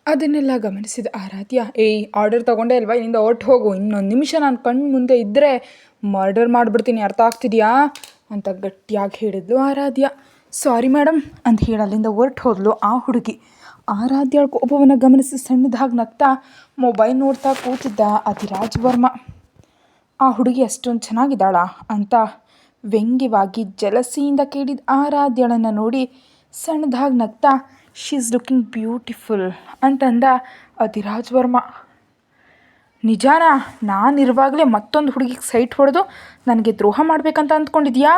ಅದನ್ನೆಲ್ಲ ಗಮನಿಸಿದ ಆರಾಧ್ಯ, ಏಯ್ ಆರ್ಡರ್ ತೊಗೊಂಡೆ ಅಲ್ವಾ, ಇಲ್ಲಿಂದ ಹೊರ್ಟು ಹೋಗು, ಇನ್ನೊಂದು ನಿಮಿಷ ನಾನು ಕಣ್ಣು ಮುಂದೆ ಇದ್ದರೆ ಮರ್ಡರ್ ಮಾಡಿಬಿಡ್ತೀನಿ, ಅರ್ಥ ಆಗ್ತಿದೆಯಾ ಅಂತ ಗಟ್ಟಿಯಾಗಿ ಹೇಳಿದ್ಲು ಆರಾಧ್ಯ. ಸಾರಿ ಮೇಡಮ್ ಅಂತ ಹೇಳಿ ಅಲ್ಲಿಂದ ಹೊರ್ಟು ಹೋದ್ಲು ಆ ಹುಡುಗಿ. ಆರಾಧ್ಯ ಕೋಪವನ್ನು ಗಮನಿಸಿ ಸಣ್ಣದಾಗಿ ನಗ್ತಾ ಮೊಬೈಲ್ ನೋಡ್ತಾ ಕೂತಿದ್ದ ಅಧಿರಾಜ್ ವರ್ಮ. ಆ ಹುಡುಗಿ ಅಷ್ಟೊಂದು ಚೆನ್ನಾಗಿದ್ದಾಳಾ ಅಂತ ವ್ಯಂಗ್ಯವಾಗಿ ಜಲಸಿಯಿಂದ ಕೇಳಿದ ಆರಾಧ್ಯಳನ್ನು ನೋಡಿ ಸಣ್ಣದಾಗಿ ನಗ್ತಾ ಶಿ ಈಸ್ ಲುಕಿಂಗ್ ಬ್ಯೂಟಿಫುಲ್ ಅಂತಂದ ಅಧಿರಾಜ್ ವರ್ಮ. ನಿಜಾನಾ? ನಾನಿರುವಾಗಲೇ ಮತ್ತೊಂದು ಹುಡುಗಿಗೆ ಸೈಟ್ ಹೊಡೆದು ನನಗೆ ದ್ರೋಹ ಮಾಡಬೇಕಂತ ಅಂದ್ಕೊಂಡಿದ್ಯಾ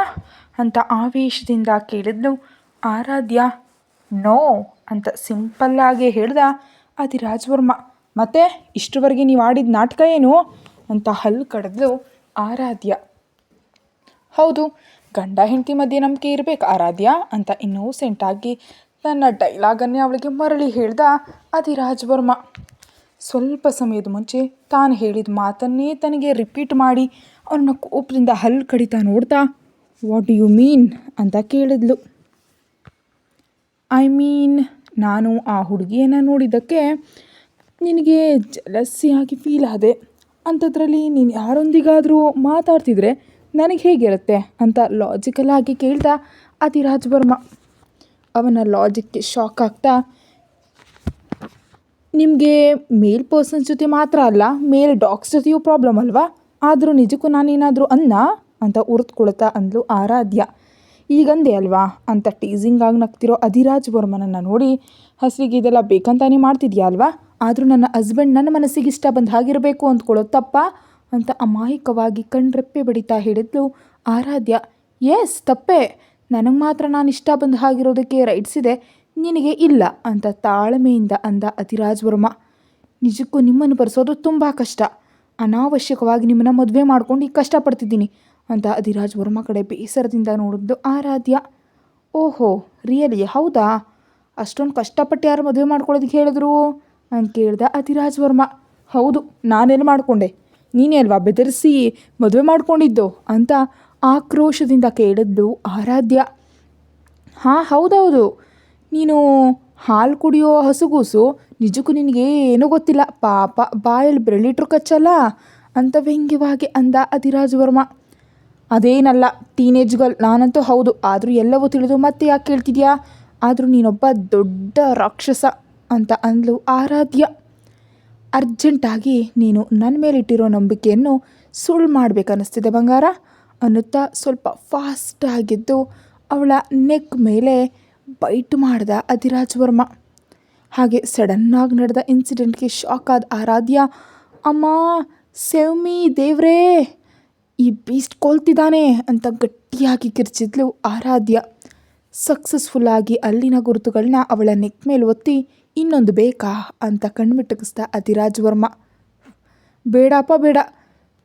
ಅಂತ ಆವೇಶದಿಂದ ಕೇಳಿದ್ಲು ಆರಾಧ್ಯ. ನೋ ಅಂತ ಸಿಂಪಲ್ಲಾಗಿ ಹೇಳ್ದ ಅಧಿರಾಜ್ ವರ್ಮ. ಮತ್ತೆ ಇಷ್ಟರವರೆಗೆ ನೀವು ಆಡಿದ ನಾಟಕ ಏನು ಅಂತ ಹಲ್ಲು ಕಡಿದ್ಲು ಆರಾಧ್ಯ. ಹೌದು, ಗಂಡ ಹೆಂಡತಿ ಮಧ್ಯೆ ನಂಬಿಕೆ ಇರಬೇಕು ಆರಾಧ್ಯ ಅಂತ ಇನ್ನೋಸೆಂಟಾಗಿ ತನ್ನ ಡೈಲಾಗನ್ನೇ ಅವಳಿಗೆ ಮರಳಿ ಹೇಳ್ದ ಅಧಿರಾಜ್ ವರ್ಮ. ಸ್ವಲ್ಪ ಸಮಯದ ಮುಂಚೆ ತಾನು ಹೇಳಿದ ಮಾತನ್ನೇ ತನಗೆ ರಿಪೀಟ್ ಮಾಡಿ ಅವನ ಕೋಪದಿಂದ ಹಲ್ಲು ಕಡಿತಾ ನೋಡ್ತಾ ವಾಟ್ ಡು ಯು ಮೀನ್ ಅಂತ ಕೇಳಿದ್ಲು. ಐ ಮೀನ್, ನಾನು ಆ ಹುಡುಗಿಯನ್ನು ನೋಡಿದ್ದಕ್ಕೆ ನಿನಗೆ ಜಲಸ್ಸಿಯಾಗಿ ಫೀಲ್ ಆದೆ. ಅಂಥದ್ರಲ್ಲಿ ನೀನು ಯಾರೊಂದಿಗಾದರೂ ಮಾತಾಡ್ತಿದ್ರೆ ನನಗೆ ಹೇಗಿರುತ್ತೆ ಅಂತ ಲಾಜಿಕಲ್ ಆಗಿ ಕೇಳ್ದ ಅಧಿರಾಜ್ ವರ್ಮ. ಅವನ ಲಾಜಿಕ್ಗೆ ಶಾಕ್ ಆಗ್ತಾ, ನಿಮಗೆ ಮೇಲ್ ಪರ್ಸನ್ಸ್ ಜೊತೆ ಮಾತ್ರ ಅಲ್ಲ, ಮೇಲ್ ಡಾಗ್ಸ್ ಜೊತೆಯೂ ಪ್ರಾಬ್ಲಮ್ ಅಲ್ವಾ? ಆದರೂ ನಿಜಕ್ಕೂ ನಾನೇನಾದರೂ ಅಂತ ಉರಿದ್ಕೊಳ್ತಾ ಅಂದ್ಲು ಆರಾಧ್ಯ. ಈಗಂದೆ ಅಲ್ವಾ ಅಂತ ಟೀಸಿಂಗಾಗಿ ನಗ್ತಿರೋ ಅಧಿರಾಜ್ ವರ್ಮನನ್ನು ನೋಡಿ, ಹಸಿರಿಗೆ ಇದೆಲ್ಲ ಬೇಕಂತಾನೆ ಮಾಡ್ತಿದ್ಯಾ ಅಲ್ವಾ? ಆದರೂ ನನ್ನ ಹಸ್ಬೆಂಡ್ ನನ್ನ ಮನಸ್ಸಿಗೆ ಇಷ್ಟ ಬಂದ ಹಾಗಿರಬೇಕು ಅಂದ್ಕೊಳ್ಳೋದು ತಪ್ಪ ಅಂತ ಅಮಾಯಕವಾಗಿ ಕಣ್ರೆಪ್ಪೆ ಬಡಿತಾ ಹೇಳಿದ್ಲು ಆರಾಧ್ಯ. ಎಸ್, ತಪ್ಪೇ. ನನಗೆ ಮಾತ್ರ ನಾನು ಇಷ್ಟ ಬಂದ ಹಾಗಿರೋದಕ್ಕೆ ರೈಟ್ಸ್ ಇದೆ, ನಿನಗೆ ಇಲ್ಲ ಅಂತ ತಾಳ್ಮೆಯಿಂದ ಅಂದ ಅಧಿರಾಜ್ ವರ್ಮ. ನಿಜಕ್ಕೂ ನಿಮ್ಮನ್ನು ಬರೆಸೋದು ತುಂಬ ಕಷ್ಟ. ಅನಾವಶ್ಯಕವಾಗಿ ನಿಮ್ಮನ್ನು ಮದುವೆ ಮಾಡ್ಕೊಂಡು ಈಗ ಕಷ್ಟಪಡ್ತಿದ್ದೀನಿ ಅಂತ ಅಧಿರಾಜ್ ವರ್ಮ ಕಡೆ ಬೇಸರದಿಂದ ನೋಡಿದ್ದು ಆರಾಧ್ಯ. ಓಹೋ, ರಿಯಲಿ? ಹೌದಾ? ಅಷ್ಟೊಂದು ಕಷ್ಟಪಟ್ಟು ಯಾರು ಮದುವೆ ಮಾಡ್ಕೊಳ್ಳೋದಕ್ಕೆ ಹೇಳಿದ್ರು ಅಂತ ಕೇಳ್ದ ಅಧಿರಾಜ್ ವರ್ಮ. ಹೌದು, ನಾನೆಲ್ಲಿ ಮಾಡಿಕೊಂಡೆ? ನೀನೇ ಅಲ್ವಾ ಬೆದರಿಸಿ ಮದುವೆ ಮಾಡ್ಕೊಂಡಿದ್ದು ಅಂತ ಆಕ್ರೋಶದಿಂದ ಕೇಳಿದ್ಲು ಆರಾಧ್ಯ. ಹಾಂ, ಹೌದೌದು. ನೀನು ಹಾಲು ಕುಡಿಯೋ ಹಸುಗೂಸು, ನಿಜಕ್ಕೂ ನಿನಗೆ ಏನೂ ಗೊತ್ತಿಲ್ಲ, ಪಾಪ ಬಾಯಲ್ಲಿ ಬೆರಳಿಟ್ರು ಕಚ್ಚಲ್ಲ ಅಂತ ವ್ಯಂಗ್ಯವಾಗಿ ಅಂದ ಅಧಿರಾಜ್ ವರ್ಮ. ಅದೇನಲ್ಲ, ಟೀನೇಜ್ ಗರ್ಲ್ ನಾನಂತೂ ಹೌದು, ಆದರೂ ಎಲ್ಲವೂ ತಿಳಿದು ಮತ್ತೆ ಯಾಕೆ ಕೇಳ್ತಿದ್ಯಾ? ಆದರೂ ನೀನೊಬ್ಬ ದೊಡ್ಡ ರಾಕ್ಷಸ ಅಂತ ಅಂದ್ಲು ಆರಾಧ್ಯ. ಅರ್ಜೆಂಟಾಗಿ ನೀನು ನನ್ನ ಮೇಲಿಟ್ಟಿರೋ ನಂಬಿಕೆಯನ್ನು ಸುಳ್ಳು ಮಾಡಬೇಕನ್ನಿಸ್ತಿದೆ ಬಂಗಾರ ಅನ್ನುತ್ತಾ ಸ್ವಲ್ಪ ಫಾಸ್ಟಾಗಿದ್ದು ಅವಳ ನೆಕ್ ಮೇಲೆ ಬೈಟ್ ಮಾಡ್ದ ಅಧಿರಾಜ್ ವರ್ಮ. ಹಾಗೆ ಸಡನ್ನಾಗಿ ನಡೆದ ಇನ್ಸಿಡೆಂಟ್ಗೆ ಶಾಕ್ ಆದ ಆರಾಧ್ಯ. ಅಮ್ಮ, ಸೇವ್ ಮೀ ದೇವ್ರೇ, ಈ ಬೀಸ್ಟ್ ಕೊಲ್ತಿದ್ದಾನೆ ಅಂತ ಗಟ್ಟಿಯಾಗಿ ಕಿರ್ಚಿದ್ಲು ಆರಾಧ್ಯ. ಸಕ್ಸಸ್ಫುಲ್ಲಾಗಿ ಅಲ್ಲಿನ ಗುರುತುಗಳನ್ನ ಅವಳ ನೆಕ್ ಮೇಲೆ ಒತ್ತಿ ಇನ್ನೊಂದು ಬೇಕಾ ಅಂತ ಕಣ್ಮಿಟಕಿಸ್ದ ಅಧಿರಾಜ್ ವರ್ಮ. ಬೇಡಪ್ಪ ಬೇಡ,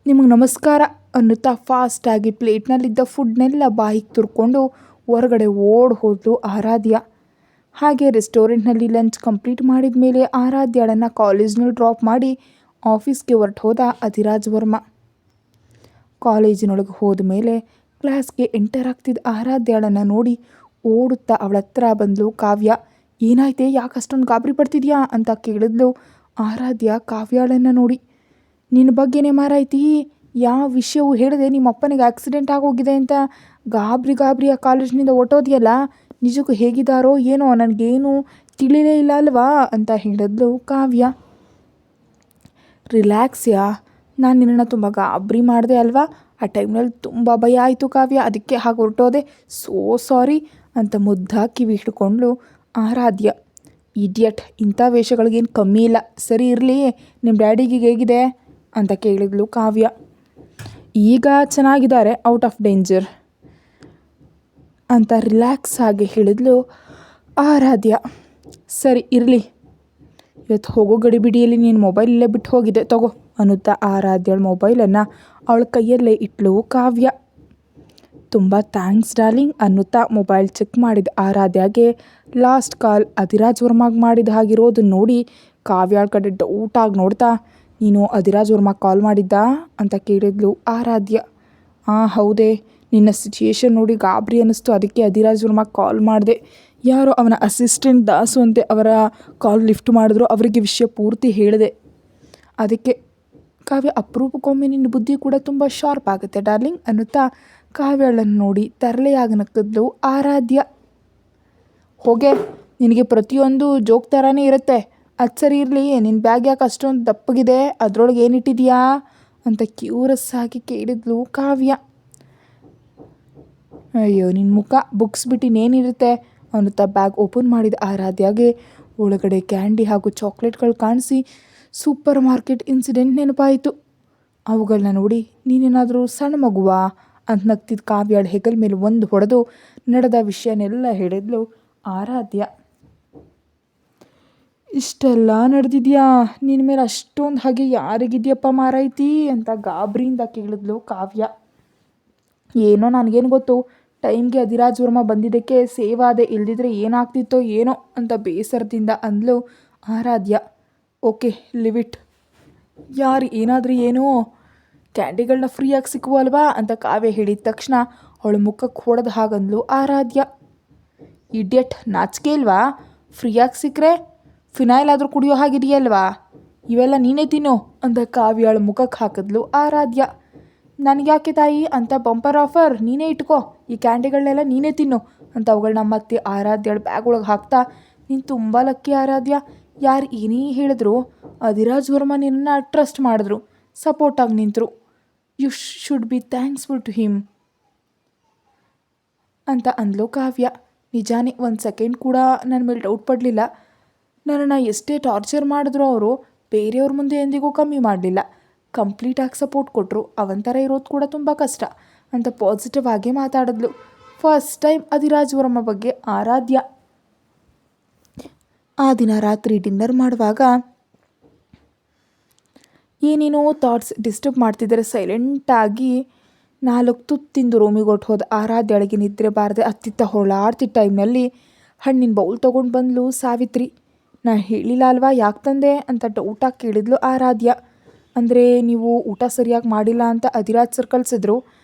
ನಿಮಗೆ ನಮಸ್ಕಾರ ಅನ್ನುತ್ತಾ ಫಾಸ್ಟಾಗಿ ಪ್ಲೇಟ್ನಲ್ಲಿದ್ದ ಫುಡ್ನೆಲ್ಲ ಬಾಯಿಗೆ ತುರ್ಕೊಂಡು ಹೊರಗಡೆ ಓಡ್ ಹೋದ್ಲು ಆರಾಧ್ಯ. ಹಾಗೆ ರೆಸ್ಟೋರೆಂಟ್ನಲ್ಲಿ ಲಂಚ್ ಕಂಪ್ಲೀಟ್ ಮಾಡಿದ ಮೇಲೆ ಆರಾಧ್ಯಳನ್ನು ಕಾಲೇಜ್ನಲ್ಲಿ ಡ್ರಾಪ್ ಮಾಡಿ ಆಫೀಸ್ಗೆ ಹೊರಟು ಹೋದ ಅಧಿರಾಜ್ ವರ್ಮ. ಕಾಲೇಜಿನೊಳಗೆ ಹೋದ ಮೇಲೆ ಕ್ಲಾಸ್ಗೆ ಎಂಟರ್ ಆಗ್ತಿದ್ದ ಆರಾಧ್ಯಳನ್ನು ನೋಡಿ ಓಡುತ್ತಾ ಅವಳ ಹತ್ರ ಬಂದಳು ಕಾವ್ಯ. ಏನಾಯ್ತೆ, ಯಾಕೆ ಅಷ್ಟೊಂದು ಗಾಬರಿ ಪಡ್ತಿದ್ಯಾ ಅಂತ ಕೇಳಿದ್ಲು ಆರಾಧ್ಯ ಕಾವ್ಯಾಳನ್ನು ನೋಡಿ. ನಿನ್ನ ಬಗ್ಗೆನೇ ಮಾರಾಯ್ತಿ, ಯಾವ ವಿಷಯವೂ ಹೇಳಿದೆ ನಿಮ್ಮ ಅಪ್ಪನಿಗೆ ಆಕ್ಸಿಡೆಂಟ್ ಆಗೋಗಿದೆ ಅಂತ ಗಾಬರಿ ಆ ಕಾಲೇಜಿನಿಂದ ಹೊಟ್ಟೋದ್ಯಲ್ಲ, ನಿಜಕ್ಕೂ ಹೇಗಿದ್ದಾರೋ ಏನೋ, ನನಗೇನು ತಿಳಿಲೇ ಇಲ್ಲ ಅಲ್ವಾ ಅಂತ ಹೇಳಿದ್ಲು ಕಾವ್ಯ. ರಿಲ್ಯಾಕ್ಸ್ಯಾ, ನಾನು ನಿನ್ನನ್ನು ತುಂಬ ಗಾಬರಿ ಮಾಡಿದೆ ಅಲ್ವಾ? ಆ ಟೈಮ್ನಲ್ಲಿ ತುಂಬ ಭಯ ಆಯಿತು ಕಾವ್ಯ, ಅದಕ್ಕೆ ಹಾಗೆ ಹೊರಟೋದೆ, ಸೋ ಸಾರಿ ಅಂತ ಮುದ್ದಾಗಿ ಕಿವಿ ಹಿಡ್ಕೊಂಡ್ಲು ಆರಾಧ್ಯ. ಇಡಿಯಟ್, ಇಂಥ ವೇಷಗಳಿಗೇನು ಕಮ್ಮಿ ಇಲ್ಲ. ಸರಿ ಇರಲಿ, ನಿಮ್ಮ ಡ್ಯಾಡಿಗೆ ಹೇಗಿದೆ ಅಂತ ಕೇಳಿದ್ಲು ಕಾವ್ಯ. ಈಗ ಚೆನ್ನಾಗಿದ್ದಾರೆ, ಔಟ್ ಆಫ್ ಡೇಂಜರ್ ಅಂತ ರಿಲ್ಯಾಕ್ಸ್ ಆಗಿ ಹೇಳಿದ್ಲು ಆರಾಧ್ಯ. ಸರಿ ಇರಲಿ, ಇವತ್ತು ಹೋಗೋ ಗಡಿಬಿಡಿಯಲ್ಲಿ ನೀನು ಮೊಬೈಲಲ್ಲೇ ಬಿಟ್ಟು ಹೋಗಿದೆ, ತಗೋ ಅನ್ನುತ್ತಾ ಆರಾಧ್ಯಳ ಮೊಬೈಲನ್ನು ಅವಳ ಕೈಯಲ್ಲೇ ಇಟ್ಲು ಕಾವ್ಯ. ತುಂಬ ಥ್ಯಾಂಕ್ಸ್ ಡಾರ್ಲಿಂಗ್ ಅನ್ನುತ್ತಾ ಮೊಬೈಲ್ ಚೆಕ್ ಮಾಡಿದ ಆರಾಧ್ಯಗೆ ಲಾಸ್ಟ್ ಕಾಲ್ ಅಧಿರಾಜ್ ವರ್ಮಾಗೆ ಮಾಡಿದ ಹಾಗಿರೋದನ್ನ ನೋಡಿ ಕಾವ್ಯಾಳ ಕಡೆ ಡೌಟಾಗಿ ನೋಡ್ತಾ, ನೀನು ಅಧಿರಾಜ್ ವರ್ಮಾಗೆ ಕಾಲ್ ಮಾಡಿದ್ದಾ ಅಂತ ಕೇಳಿದ್ಲು ಆರಾಧ್ಯ. ಹೌದೇ, ನಿನ್ನ ಸಿಚುಯೇಷನ್ ನೋಡಿ ಗಾಬರಿ ಅನ್ನಿಸ್ತು, ಅದಕ್ಕೆ ಅಧಿರಾಜ್ ವರ್ಮಾಗೆ ಕಾಲ್ ಮಾಡಿದೆ. ಯಾರೋ ಅವನ ಅಸಿಸ್ಟೆಂಟ್ ದಾಸು ಅಂತೆ ಅವರ ಕಾಲ್ ಲಿಫ್ಟ್ ಮಾಡಿದ್ರು. ಅವರಿಗೆ ವಿಷಯ ಪೂರ್ತಿ ಹೇಳಿದೆ. ಅದಕ್ಕೆ ಕಾವ್ಯ ಅಪರೂಪಕ್ಕೊಮ್ಮೆ ನಿನ್ನ ಬುದ್ಧಿ ಕೂಡ ತುಂಬ ಶಾರ್ಪ್ ಆಗುತ್ತೆ ಡಾರ್ಲಿಂಗ್ ಅನ್ನುತ್ತಾ ಕಾವ್ಯಳನ್ನು ನೋಡಿ ತರಲೆಯಾಗಿ ನಕ್ಕಿದ್ಲು ಆರಾಧ್ಯ. ಹೋಗೆ, ನಿನಗೆ ಪ್ರತಿಯೊಂದು ಜೋಕ್ ಥರನೇ ಇರುತ್ತೆ. ಅದು ಸರಿ ಇರಲಿ, ನಿನ್ನ ಬ್ಯಾಗ್ ಯಾಕೆ ಅಷ್ಟೊಂದು ದಪ್ಪಗಿದೆ, ಅದರೊಳಗೆ ಏನಿಟ್ಟಿದೆಯಾ ಅಂತ ಕ್ಯೂರಸ್ ಆಗಿ ಕೇಳಿದ್ಲು ಕಾವ್ಯ. ಅಯ್ಯೋ ನಿನ್ನ ಮುಖ, ಬುಕ್ಸ್ ಬಿಟ್ಟು ಇನ್ನೇನಿರುತ್ತೆ ಅನ್ನುತ್ತಾ ಬ್ಯಾಗ್ ಓಪನ್ ಮಾಡಿದ ಆರಾಧ್ಯಾಗೆ ಒಳಗಡೆ ಕ್ಯಾಂಡಿ ಹಾಗೂ ಚಾಕ್ಲೇಟ್ಗಳು ಕಾಣಿಸಿ ಸೂಪರ್ ಮಾರ್ಕೆಟ್ ಇನ್ಸಿಡೆಂಟ್ ನೆನಪಾಯಿತು. ಅವುಗಳನ್ನ ನೋಡಿ ನೀನೇನಾದರೂ ಸಣ್ಣ ಮಗುವಾ ಅಂತ ನಗ್ತಿದ್ದ ಕಾವ್ಯಾಳ ಹೆಗಲ ಮೇಲೆ ಒಂದು ಹೊಡೆದು ನಡೆದ ವಿಷಯನೆಲ್ಲ ಹೇಳಿದ್ಲು ಆರಾಧ್ಯ. ಇಷ್ಟೆಲ್ಲ ನಡೆದಿದ್ಯಾ, ನಿನ್ನ ಮೇಲೆ ಅಷ್ಟೊಂದು ಹಾಗೆ ಯಾರಿಗಿದ್ಯಪ್ಪ ಮಾರಾಯ್ತಿ ಅಂತ ಗಾಬರಿಯಿಂದ ಕೇಳಿದ್ಲು ಕಾವ್ಯ. ಏನೋ ನನಗೇನು ಗೊತ್ತು, ಟೈಮ್ಗೆ ಅಧಿರಾಜ್ ವರ್ಮ ಬಂದಿದ್ದಕ್ಕೆ ಸೇವ್ ಆದೆ, ಇಲ್ದಿದ್ರೆ ಏನಾಗ್ತಿತ್ತೋ ಏನೋ ಅಂತ ಬೇಸರದಿಂದ ಅಂದ್ಲು ಆರಾಧ್ಯ. Okay leave it. ಯಾರು ಏನಾದರೂ ಏನೋ ಕ್ಯಾಂಡಿಗಳನ್ನ ಫ್ರೀಯಾಗಿ ಸಿಕ್ಕುವಲ್ವಾ ಅಂತ ಕಾವ್ಯ ಹೇಳಿದ ತಕ್ಷಣ ಅವಳ ಮುಖಕ್ಕೆ ಹೊಡೆದ ಹಾಗಂದ್ಲು ಆರಾಧ್ಯ. ಇಡಿಯಟ್, ನಾಚಿಕೆ ಇಲ್ವಾ? ಫ್ರೀಯಾಗಿ ಸಿಕ್ಕರೆ ಫಿನೈಲ್ ಆದರೂ ಕುಡಿಯೋ ಹಾಗಿದೆಯಲ್ವಾ? ಇವೆಲ್ಲ ನೀನೇ ತಿನ್ನು ಅಂತ ಕಾವ್ಯ ಅವಳ ಮುಖಕ್ಕೆ ಹಾಕಿದ್ಲು ಆರಾಧ್ಯ. ನನಗ್ಯಾಕೆ ತಾಯಿ ಅಂತ ಬಂಪರ್ ಆಫರ್, ನೀನೇ ಇಟ್ಕೋ, ಈ ಕ್ಯಾಂಡಿಗಳನ್ನೆಲ್ಲ ನೀನೇ ತಿನ್ನು ಅಂತ ಅವುಗಳನ್ನ ಮತ್ತೆ ಆರಾಧ್ಯಳ ಬ್ಯಾಗ್ ಒಳಗೆ ಹಾಕ್ತಾ, ನೀನು ತುಂಬ ಲಕ್ಕಿ ಆರಾಧ್ಯ. ಯಾರು ಏನೇ ಹೇಳಿದ್ರು ಅಧಿರಾಜ್ ವರ್ಮ ನಿನ್ನನ್ನು ಟ್ರಸ್ಟ್ ಮಾಡಿದ್ರು, ಸಪೋರ್ಟಾಗಿ ನಿಂತರು. You should be thanksful to him ಅಂತ ಅಂದ್ಲು ಕಾವ್ಯ. ನಿಜಾನೇ ಒಂದು ಸೆಕೆಂಡ್ ಕೂಡ ನನ್ನ ಮೇಲೆ ಡೌಟ್ ಪಡಲಿಲ್ಲ. ನನ್ನನ್ನು ಎಷ್ಟೇ ಟಾರ್ಚರ್ ಮಾಡಿದ್ರು ಅವರು ಬೇರೆಯವ್ರ ಮುಂದೆ ಎಂದಿಗೂ ಕಮ್ಮಿ ಮಾಡಲಿಲ್ಲ, ಕಂಪ್ಲೀಟಾಗಿ ಸಪೋರ್ಟ್ ಕೊಟ್ಟರು. ಅವಂಥರ ಇರೋದು ಕೂಡ ತುಂಬ ಕಷ್ಟ ಅಂತ ಪಾಸಿಟಿವ್ ಆಗಿ ಮಾತಾಡಿದ್ಲು ಫಸ್ಟ್ ಟೈಮ್ ಅಧಿರಾಜ್ ವರ್ಮ ಬಗ್ಗೆ ಆರಾಧ್ಯ. ಆ ದಿನ ರಾತ್ರಿ ಡಿನ್ನರ್ ಮಾಡುವಾಗ ಏನೇನೋ ಥಾಟ್ಸ್ ಡಿಸ್ಟರ್ಬ್ ಮಾಡ್ತಿದ್ದಾರೆ. ಸೈಲೆಂಟಾಗಿ 4 ತುತ್ತು ತಿಂದು ರೂಮಿಗೆ ಹೊಟ್ಟು ಹೋದ ಆರಾಧ್ಯಳಿಗೆ ನಿದ್ರೆ ಬಾರದೆ ಅತ್ತಿತ್ತ ಹೊರಳಾಡ್ತಿದ್ದ ಟೈಮ್ನಲ್ಲಿ ಹಣ್ಣಿನ ಬೌಲ್ ತೊಗೊಂಡು ಬಂದ್ಲು ಸಾವಿತ್ರಿ. ನಾ ಹೇಳಿಲ್ಲ ಅಲ್ವಾ ಯಾಕೆ ತಂದೆ ಅಂತ ಡೌಟಾಗಿ ಕೇಳಿದ್ಲು ಆರಾಧ್ಯ. ಅಂದರೆ ನೀವು ಊಟ ಸರಿಯಾಗಿ ಮಾಡಿಲ್ಲ ಅಂತ ಅಧಿರಾಜ್ ಸರ್ ಕಳಿಸಿದ್ರು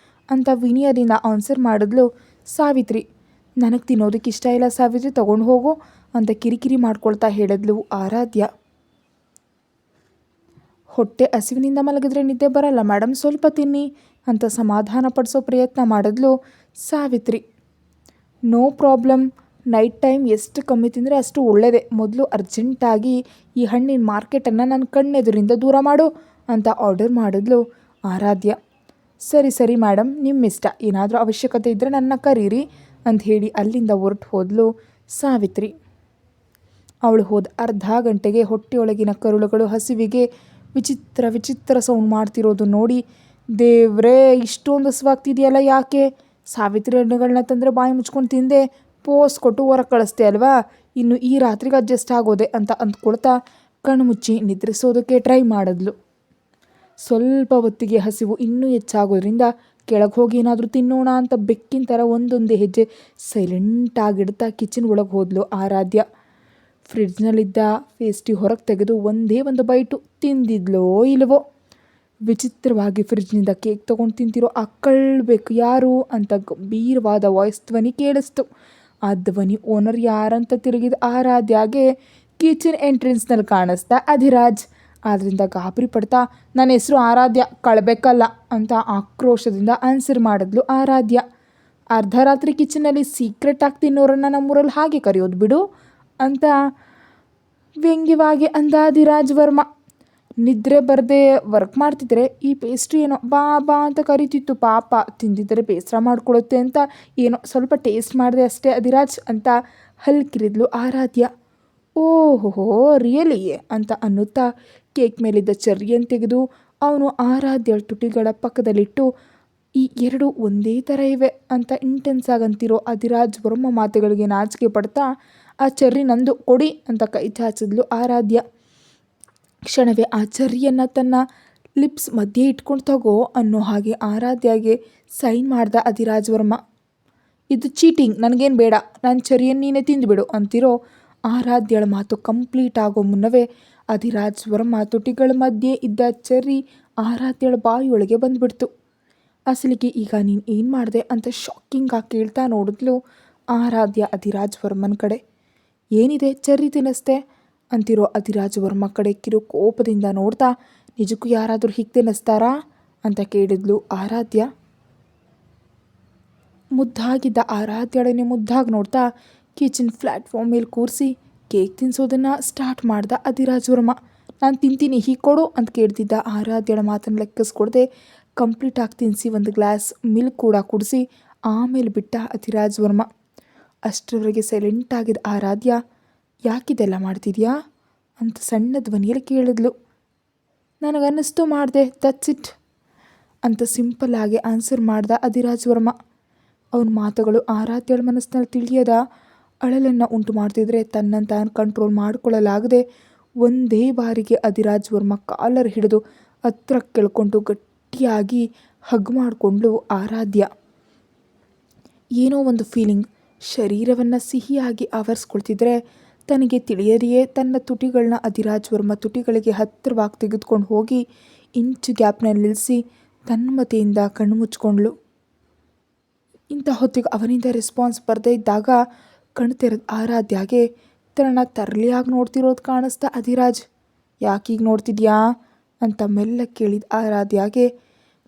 ಅಂತ ವಿನಿಯದಿಂದ ಆನ್ಸರ್ ಮಾಡಿದ್ಲು ಸಾವಿತ್ರಿ. ನನಗೆ ತಿನ್ನೋದಕ್ಕೆ ಇಷ್ಟ ಇಲ್ಲ ಸಾವಿತ್ರಿ, ತೊಗೊಂಡು ಹೋಗು ಅಂತ ಕಿರಿಕಿರಿ ಮಾಡ್ಕೊಳ್ತಾ ಹೇಳಿದ್ಲು ಆರಾಧ್ಯ. ಹೊಟ್ಟೆ ಹಸಿವಿನಿಂದ ಮಲಗಿದ್ರೆ ನಿದ್ದೆ ಬರಲ್ಲ ಮೇಡಮ್, ಸ್ವಲ್ಪ ತಿನ್ನಿ ಅಂತ ಸಮಾಧಾನ ಪಡಿಸೋ ಪ್ರಯತ್ನ ಮಾಡಿದ್ಲು Savitri. No problem, night time ಎಷ್ಟು ಕಮ್ಮಿ ತಿಂದರೆ ಅಷ್ಟು ಒಳ್ಳೆಯದೇ. ಮೊದಲು ಅರ್ಜೆಂಟಾಗಿ ಈ ಹಣ್ಣಿನ ಮಾರ್ಕೆಟನ್ನು ನನ್ನ ಕಣ್ಣೆದುರಿಂದ ದೂರ ಮಾಡು ಅಂತ ಆರ್ಡರ್ ಮಾಡಿದ್ಲು ಆರಾಧ್ಯ. ಸರಿ ಸರಿ ಮೇಡಮ್, ನಿಮ್ಮ ಇಷ್ಟ, ಏನಾದರೂ ಅವಶ್ಯಕತೆ ಇದ್ದರೆ ನನ್ನ ಕರೀರಿ ಅಂತ ಹೇಳಿ ಅಲ್ಲಿಂದ ಹೊರಟು ಹೋದ್ಲು ಸಾವಿತ್ರಿ. ಅವಳು ಹೋದ ಅರ್ಧ ಗಂಟೆಗೆ ಹೊಟ್ಟೆಯೊಳಗಿನ ಕರುಳುಗಳು ಹಸಿವಿಗೆ ವಿಚಿತ್ರ ವಿಚಿತ್ರ ಸೌಂಡ್ ಮಾಡ್ತಿರೋದು ನೋಡಿ, ದೇವ್ರೇ ಇಷ್ಟೊಂದು ಹಸುವಾಗ್ತಿದೆಯಲ್ಲ ಯಾಕೆ? ಸಾವಿತ್ರಿ ಹಣ್ಣುಗಳನ್ನ ತಂದರೆ ಬಾಯಿ ಮುಚ್ಕೊಂಡು ತಿಂದೆ ಪೋಸ್ ಕೊಟ್ಟು ಹೊರಗೆ ಕಳಿಸ್ತೆ ಅಲ್ವಾ, ಇನ್ನು ಈ ರಾತ್ರಿಗೆ ಅಡ್ಜಸ್ಟ್ ಆಗೋದೆ ಅಂತ ಅಂದ್ಕೊಳ್ತಾ ಕಣ್ಣು ಮುಚ್ಚಿ ನಿದ್ರಿಸೋದಕ್ಕೆ ಟ್ರೈ ಮಾಡಿದ್ಲು. ಸ್ವಲ್ಪ ಹೊತ್ತಿಗೆ ಹಸಿವು ಇನ್ನೂ ಹೆಚ್ಚಾಗೋದ್ರಿಂದ ಕೆಳಗೆ ಹೋಗಿ ಏನಾದರೂ ತಿನ್ನೋಣ ಅಂತ ಬೆಕ್ಕಿನ ಥರ ಒಂದೊಂದೇ ಹೆಜ್ಜೆ ಸೈಲೆಂಟಾಗಿಡ್ತಾ ಕಿಚನ್ ಒಳಗೆ ಹೋದ್ಲು ಆರಾಧ್ಯ. ಫ್ರಿಡ್ಜ್ನಲ್ಲಿದ್ದ ಪೇಸ್ಟಿ ಹೊರಗೆ ತೆಗೆದು ಒಂದೇ ಒಂದು ಬೈಟು ತಿಂದಿದ್ಲೋ ಇಲ್ವೋ. ವಿಚಿತ್ರವಾಗಿ ಫ್ರಿಡ್ಜ್ನಿಂದ ಕೇಕ್ ತೊಗೊಂಡು ತಿಂತಿರೋ ಅಕ್ಕಳ್ಬೇಕು ಯಾರು ಅಂತ ಗಂಭೀರವಾದ ವಾಯ್ಸ್ ಧ್ವನಿ ಕೇಳಿಸ್ತು. ಆ ಧ್ವನಿ ಓನರ್ ಯಾರಂತ ತಿರುಗಿದ ಆರಾಧ್ಯಾಗೆ ಕಿಚನ್ ಎಂಟ್ರೆನ್ಸ್ನಲ್ಲಿ ಕಾಣಿಸ್ತಾ ಅಧಿರಾಜ್. ಆದ್ದರಿಂದ ಗಾಬರಿ ಪಡ್ತಾ ನನ್ನ ಹೆಸರು ಆರಾಧ್ಯ, ಕಳಬೇಕಲ್ಲ ಅಂತ ಆಕ್ರೋಶದಿಂದ ಆನ್ಸರ್ ಮಾಡಿದ್ಲು ಆರಾಧ್ಯ. ಅರ್ಧ ರಾತ್ರಿ ಕಿಚನಲ್ಲಿ ಸೀಕ್ರೆಟಾಗಿ ತಿನ್ನೋರನ್ನು ನಮ್ಮೂರಲ್ಲಿ ಹಾಗೆ ಕರೆಯೋದು ಬಿಡು ಅಂತ ವ್ಯಂಗ್ಯವಾಗಿ ಅಂದ ಅಧಿರಾಜ್ ವರ್ಮ. ನಿದ್ರೆ ಬರದೆ ವರ್ಕ್ ಮಾಡ್ತಿದ್ರೆ ಈ ಪೇಸ್ಟ್ರಿ ಏನೋ ಬಾ ಬಾ ಅಂತ ಕರಿತಿತ್ತು, ಪಾಪ ತಿಂದಿದ್ದರೆ ಬೇಸರ ಮಾಡ್ಕೊಳುತ್ತೆ ಅಂತ ಏನೋ ಸ್ವಲ್ಪ ಟೇಸ್ಟ್ ಮಾಡಿದೆ ಅಷ್ಟೇ ಅಧಿರಾಜ್ ಅಂತ ಹಲ್ಕಿರಿದ್ಲು ಆರಾಧ್ಯ. ಓಹೋ ರಿಯಲಿ ಅಂತ ಅನ್ನುತ್ತಾ ಕೇಕ್ ಮೇಲಿದ್ದ ಚೆರ್ರಿಯನ್ನು ತೆಗೆದು ಅವನು ಆರಾಧ್ಯಳ ತುಟಿಗಳ ಪಕ್ಕದಲ್ಲಿಟ್ಟು, ಈ ಎರಡು ಒಂದೇ ಥರ ಇವೆ ಅಂತ ಇಂಟೆನ್ಸ್ ಆಗಂತಿರೋ ಅಧಿರಾಜ್ ವರ್ಮ ಮಾತುಗಳಿಗೆ ನಾಚಿಕೆ ಪಡ್ತಾ, ಆ ಚೆರ್ರಿ ನಂದು ಕೊಡಿ ಅಂತ ಕೈ ಚಾಚಿದ್ಲು ಆರಾಧ್ಯ. ಕ್ಷಣವೇ ಆ ಚೆರ್ರಿಯನ್ನು ತನ್ನ ಲಿಪ್ಸ್ ಮಧ್ಯೆ ಇಟ್ಕೊಂಡು ತಗೋ ಅನ್ನೋ ಹಾಗೆ ಆರಾಧ್ಯಾಗೆ ಸೈನ್ ಮಾಡ್ದ ಅಧಿರಾಜ್ ವರ್ಮ. ಇದು ಚೀಟಿಂಗ್, ನನಗೇನು ಬೇಡ, ನನ್ನ ಚೆರ್ರಿಯನ್ನು ನೀನೇ ತಿಂದುಬಿಡು ಅಂತಿರೋ ಆರಾಧ್ಯಳ ಮಾತು ಕಂಪ್ಲೀಟ್ ಆಗೋ ಮುನ್ನವೇ ಅಧಿರಾಜ್ ವರ್ಮ ತುಟಿಗಳ ಮಧ್ಯೆ ಇದ್ದ ಚೆರ್ರಿ ಆರಾಧ್ಯಳ ಬಾಯಿಯೊಳಗೆ ಬಂದುಬಿಡ್ತು. ಅಸಲಿಗೆ ಈಗ ನೀನು ಏನು ಮಾಡಿದೆ ಅಂತ ಶಾಕಿಂಗಾಗಿ ಕೇಳ್ತಾ ನೋಡಿದ್ಲು ಆರಾಧ್ಯ ಅಧಿರಾಜ್ ವರ್ಮನ್ ಕಡೆ. ಏನಿದೆ ಚರ್ರಿ ತಿನ್ನಿಸ್ತೆ ಅಂತಿರೋ ಅಧಿರಾಜ್ ವರ್ಮ ಕಡೆ ಕಿರು ಕೋಪದಿಂದ ನೋಡ್ತಾ, ನಿಜಕ್ಕೂ ಯಾರಾದರೂ ಹೀಗೆ ತಿನ್ನಿಸ್ತಾರಾ ಅಂತ ಕೇಳಿದ್ಲು ಆರಾಧ್ಯ. ಮುದ್ದಾಗಿದ್ದ ಆರಾಧ್ಯಳನ್ನೇ ಮುದ್ದಾಗಿ ನೋಡ್ತಾ ಕಿಚನ್ ಪ್ಲ್ಯಾಟ್ಫಾರ್ಮ್ ಮೇಲೆ ಕೂರಿಸಿ ಕೇಕ್ ತಿನ್ನಿಸೋದನ್ನು ಸ್ಟಾರ್ಟ್ ಮಾಡ್ದ ಅಧಿರಾಜ್ ವರ್ಮ. ನಾನು ತಿಂತೀನಿ ಹೀಗೆ ಕೊಡು ಅಂತ ಕೇಳ್ತಿದ್ದ ಆರಾಧ್ಯಳ ಮಾತನ್ನು ಲೆಕ್ಕಿಸ್ಕೊಡ್ದೆ ಕಂಪ್ಲೀಟಾಗಿ ತಿನ್ನಿಸಿ ಒಂದು ಗ್ಲಾಸ್ ಮಿಲ್ಕ್ ಕೂಡ ಕುಡಿಸಿ ಆಮೇಲೆ ಬಿಟ್ಟ ಅಧಿರಾಜ್ ವರ್ಮ. ಅಷ್ಟರವರೆಗೆ ಸೈಲೆಂಟಾಗಿದ್ದ ಆರಾಧ್ಯ, ಯಾಕಿದೆಲ್ಲ ಮಾಡ್ತಿದ್ಯಾ ಅಂತ ಸಣ್ಣ ಧ್ವನಿಯಲ್ಲಿ ಕೇಳಿದ್ಲು. ನನಗನ್ನಿಸ್ತು ಮಾಡಿದೆ, ದಟ್ಸ್ ಇಟ್ ಅಂತ ಸಿಂಪಲ್ಲಾಗಿ ಆನ್ಸರ್ ಮಾಡ್ದ ಅಧಿರಾಜ್ ವರ್ಮ. ಅವನ ಮಾತುಗಳು ಆರಾಧ್ಯಳ ಮನಸ್ಸಿನಲ್ಲಿ ತಿಳಿಯದ ಅಳಲನ್ನು ಉಂಟು ಮಾಡ್ತಿದ್ರೆ ತನ್ನಂತಾನು ಕಂಟ್ರೋಲ್ ಮಾಡಿಕೊಳ್ಳಲಾಗದೆ ಒಂದೇ ಬಾರಿಗೆ ಅಧಿರಾಜ್ ವರ್ಮ ಕಾಲರ್ ಹಿಡಿದು ಹತ್ರ ಕೆಳ್ಕೊಂಡು ಗಟ್ಟಿಯಾಗಿ ಹಗ್ ಮಾಡಿಕೊಂಡ್ಳು ಆರಾಧ್ಯ. ಏನೋ ಒಂದು ಫೀಲಿಂಗ್ ಶರೀರವನ್ನು ಸಿಹಿಯಾಗಿ ಆವರಿಸ್ಕೊಳ್ತಿದ್ರೆ ತನಗೆ ತಿಳಿಯದೆಯೇ ತನ್ನ ತುಟಿಗಳನ್ನ ಅಧಿರಾಜ್ ವರ್ಮ ತುಟಿಗಳಿಗೆ ಹತ್ತಿರವಾಗಿ ತೆಗೆದುಕೊಂಡು ಹೋಗಿ ಇಂಚು ಗ್ಯಾಪ್ನಲ್ಲಿ ನಿಲ್ಲಿಸಿ ತನ್ಮತೆಯಿಂದ ಕಣ್ಣು ಮುಚ್ಕೊಂಡ್ಳು. ಇಂಥ ಹೊತ್ತಿಗೆ ಅವನಿಂದ ರೆಸ್ಪಾನ್ಸ್ ಬರದೇ ಇದ್ದಾಗ ಕಣ್ಣು ತೆರೆದ ಆರಾಧ್ಯಾಗೆ ತನ್ನ ತರಲಿಯಾಗಿ ನೋಡ್ತಿರೋದು ಕಾಣಿಸ್ತಾ ಅಧಿರಾಜ್. ಯಾಕೀಗ ನೋಡ್ತಿದ್ಯಾ ಅಂತ ಮೆಲ್ಲ ಕೇಳಿದ ಆರಾಧ್ಯಾಗೆ,